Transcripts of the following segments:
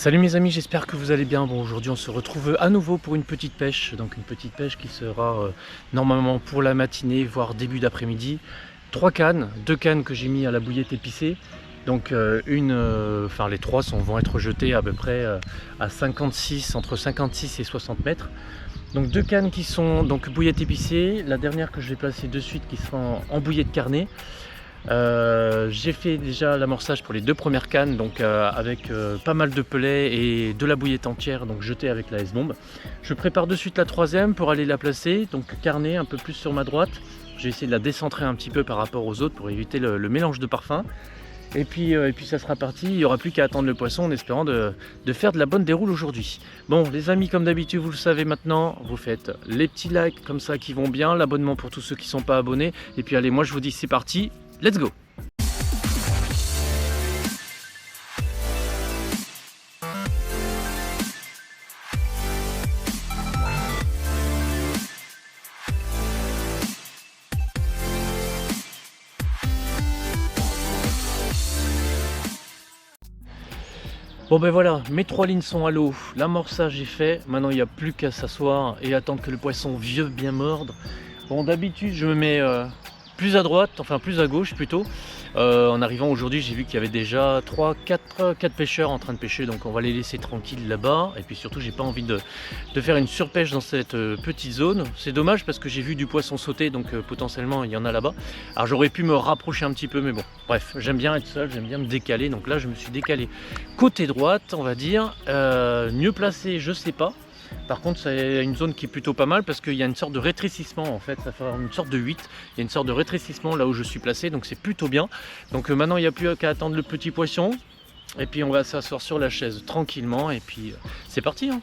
Salut mes amis, j'espère que vous allez bien. Bon, aujourd'hui on se retrouve à nouveau pour une petite pêche. Donc une petite pêche qui sera normalement pour la matinée, voire début d'après-midi. 3 cannes, 2 cannes que j'ai mis à la bouillette épicée. Donc les trois vont être jetés à peu près à 56, entre 56 et 60 mètres. Donc 2 cannes qui sont donc bouillette épicée. La dernière que je vais placer de suite qui sera en bouillette carnée. J'ai fait déjà l'amorçage pour les 2 premières cannes, donc avec pas mal de pelets et de la bouillette entière, donc jetée avec la S-bombe. Je prépare de suite la 3e pour aller la placer, donc carnée un peu plus sur ma droite. J'ai essayé de la décentrer un petit peu par rapport aux autres pour éviter le mélange de parfums. Et puis ça sera parti, il n'y aura plus qu'à attendre le poisson en espérant de faire de la bonne déroule aujourd'hui. Bon les amis, comme d'habitude vous le savez maintenant, vous faites les petits likes comme ça qui vont bien, l'abonnement pour tous ceux qui ne sont pas abonnés. Et puis allez, moi je vous dis c'est parti, let's go! Bon ben voilà, mes 3 lignes sont à l'eau, l'amorçage est fait, maintenant il n'y a plus qu'à s'asseoir et attendre que le poisson vieux bien mordre. Bon d'habitude je me mets plus à droite, enfin plus à gauche plutôt. En arrivant aujourd'hui j'ai vu qu'il y avait déjà 4 pêcheurs en train de pêcher, donc on va les laisser tranquilles là-bas. Et puis surtout j'ai pas envie de faire une surpêche dans cette petite zone. C'est dommage parce que j'ai vu du poisson sauter, donc potentiellement il y en a là-bas. Alors j'aurais pu me rapprocher un petit peu, mais bon bref, j'aime bien être seul, j'aime bien me décaler. Donc là je me suis décalé côté droite on va dire, mieux placé je sais pas. Par contre, c'est une zone qui est plutôt pas mal parce qu'il y a une sorte de rétrécissement en fait, ça fait une sorte de 8. Il y a une sorte de rétrécissement là où je suis placé, donc c'est plutôt bien. Donc maintenant, il n'y a plus qu'à attendre le petit poisson. Et puis on va s'asseoir sur la chaise tranquillement et puis c'est parti hein.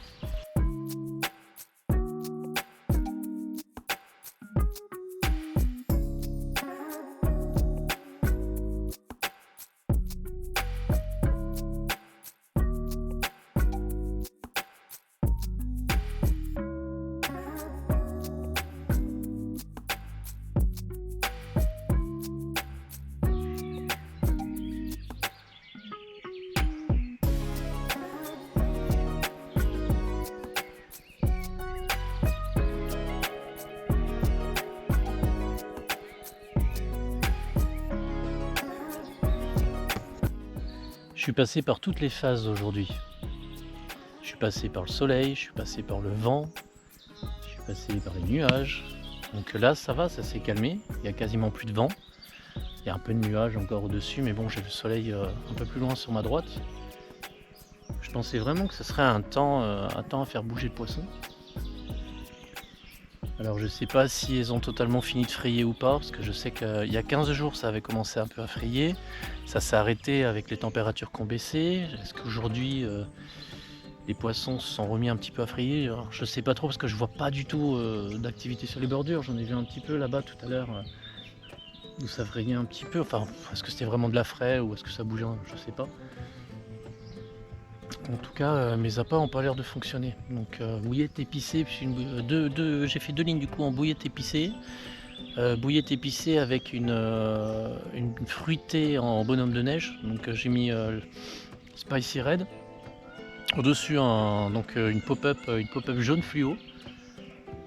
Je suis passé par toutes les phases aujourd'hui. Je suis passé par le soleil, je suis passé par le vent, je suis passé par les nuages. Donc là ça va, ça s'est calmé, il n'y a quasiment plus de vent. Il y a un peu de nuages encore au-dessus, mais bon j'ai le soleil un peu plus loin sur ma droite. Je pensais vraiment que ce serait un temps à faire bouger le poisson. Alors je sais pas si elles ont totalement fini de frayer ou pas, parce que je sais qu'il y a 15 jours ça avait commencé un peu à frayer, ça s'est arrêté avec les températures qui ont baissé. Est-ce qu'aujourd'hui les poissons se sont remis un petit peu à frayer? Alors, je sais pas trop parce que je vois pas du tout d'activité sur les bordures, j'en ai vu un petit peu là-bas tout à l'heure où ça frayait un petit peu, enfin est-ce que c'était vraiment de la fraie ou est-ce que ça bougeait, je sais pas. En tout cas, mes appâts n'ont pas l'air de fonctionner. Donc bouillette épicée, j'ai fait 2 lignes du coup en bouillette épicée. Bouillette épicée avec une fruitée en bonhomme de neige. Donc j'ai mis Spicy Red. Au-dessus une pop-up jaune fluo.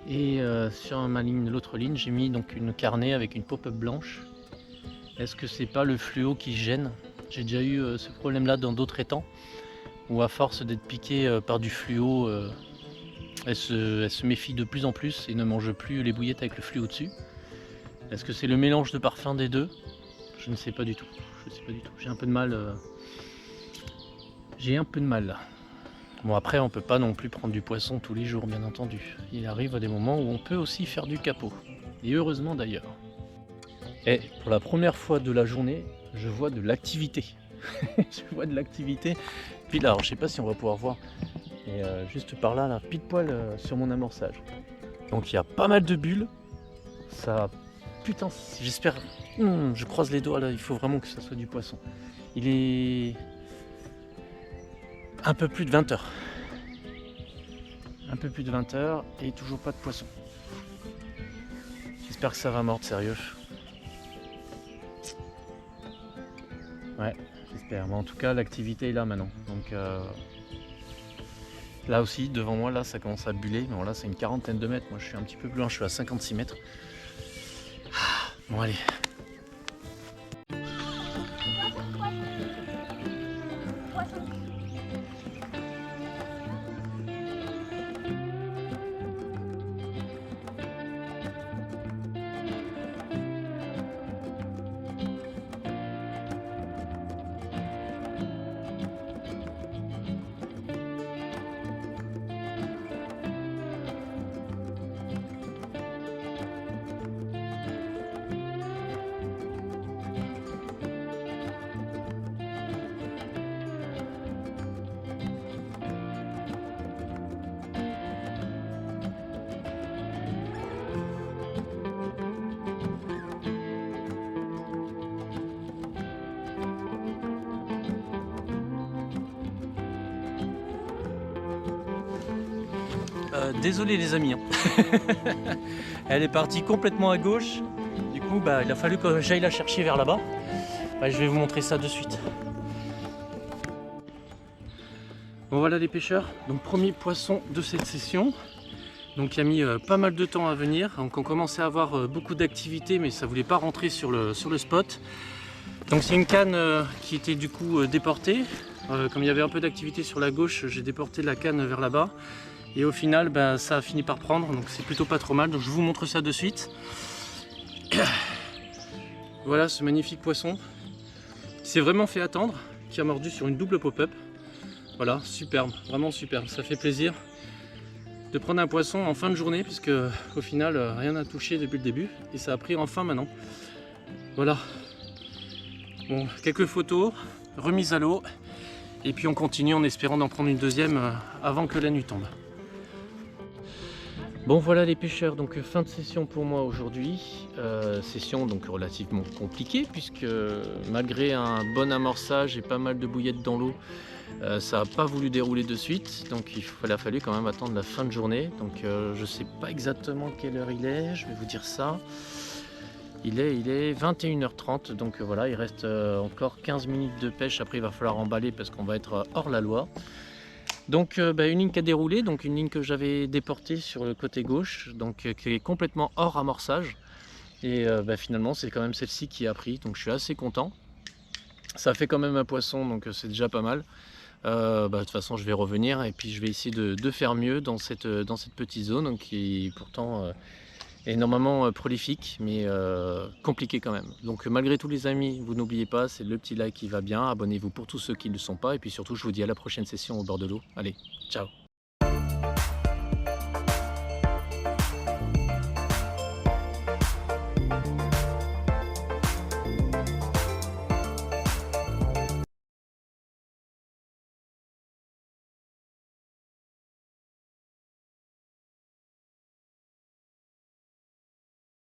Et sur l'autre ligne, j'ai mis donc une carnée avec une pop-up blanche. Est-ce que c'est pas le fluo qui gêne? J'ai déjà eu ce problème-là dans d'autres étangs, où à force d'être piquée par du fluo, elle se méfie de plus en plus et ne mange plus les bouillettes avec le fluo dessus. Est-ce que c'est le mélange de parfums des deux? Je ne sais pas du tout. J'ai un peu de mal. Là. Bon après on peut pas non plus prendre du poisson tous les jours bien entendu. Il arrive à des moments où on peut aussi faire du capot. Et heureusement d'ailleurs. Et pour la première fois de la journée, je vois de l'activité. Je vois de l'activité. Puis là, alors, je sais pas si on va pouvoir voir, mais juste par là, pile poil sur mon amorçage. Donc il y a pas mal de bulles. Ça, putain, j'espère. Je croise les doigts là. Il faut vraiment que ça soit du poisson. Il est un peu plus de 20 heures. Un peu plus de 20 heures et toujours pas de poisson. J'espère que ça va mordre sérieux. Ouais, j'espère. Mais en tout cas, l'activité est là maintenant. Donc Là aussi, devant moi, là, ça commence à buller. Bon, là, c'est une quarantaine de mètres. Moi, je suis un petit peu plus loin, je suis à 56 mètres. Bon, allez. Désolé les amis, hein. Elle est partie complètement à gauche. Du coup, il a fallu que j'aille la chercher vers là-bas. Je vais vous montrer ça de suite. Bon, voilà les pêcheurs. Donc premier poisson de cette session. Donc il a mis pas mal de temps à venir. Donc on commençait à avoir beaucoup d'activité, mais ça voulait pas rentrer sur le spot. Donc c'est une canne qui était du coup déportée. Comme il y avait un peu d'activité sur la gauche, j'ai déporté la canne vers là-bas. Et au final, ça a fini par prendre, donc c'est plutôt pas trop mal. Donc je vous montre ça de suite. Voilà ce magnifique poisson. Il s'est vraiment fait attendre, qui a mordu sur une double pop-up. Voilà, superbe, vraiment superbe. Ça fait plaisir de prendre un poisson en fin de journée, puisque au final, rien n'a touché depuis le début. Et ça a pris enfin maintenant. Voilà. Bon, quelques photos, remise à l'eau. Et puis on continue en espérant d'en prendre une deuxième avant que la nuit tombe. Bon voilà les pêcheurs, donc fin de session pour moi aujourd'hui. Session donc relativement compliquée puisque malgré un bon amorçage et pas mal de bouillettes dans l'eau, ça n'a pas voulu dérouler de suite. Donc il a fallu quand même attendre la fin de journée. Donc je sais pas exactement quelle heure il est, je vais vous dire ça. Il est 21h30, donc voilà, il reste encore 15 minutes de pêche. Après il va falloir emballer parce qu'on va être hors la loi. Donc une ligne qui a déroulé, donc une ligne que j'avais déportée sur le côté gauche, donc qui est complètement hors amorçage. Et finalement c'est quand même celle-ci qui a pris, donc je suis assez content. Ça fait quand même un poisson, donc c'est déjà pas mal. De toute façon je vais revenir et puis je vais essayer de faire mieux dans cette petite zone, donc, qui pourtant est normalement prolifique, mais compliqué quand même. Donc malgré tout les amis, vous n'oubliez pas, c'est le petit like qui va bien. Abonnez-vous pour tous ceux qui ne le sont pas. Et puis surtout, je vous dis à la prochaine session au bord de l'eau. Allez, ciao!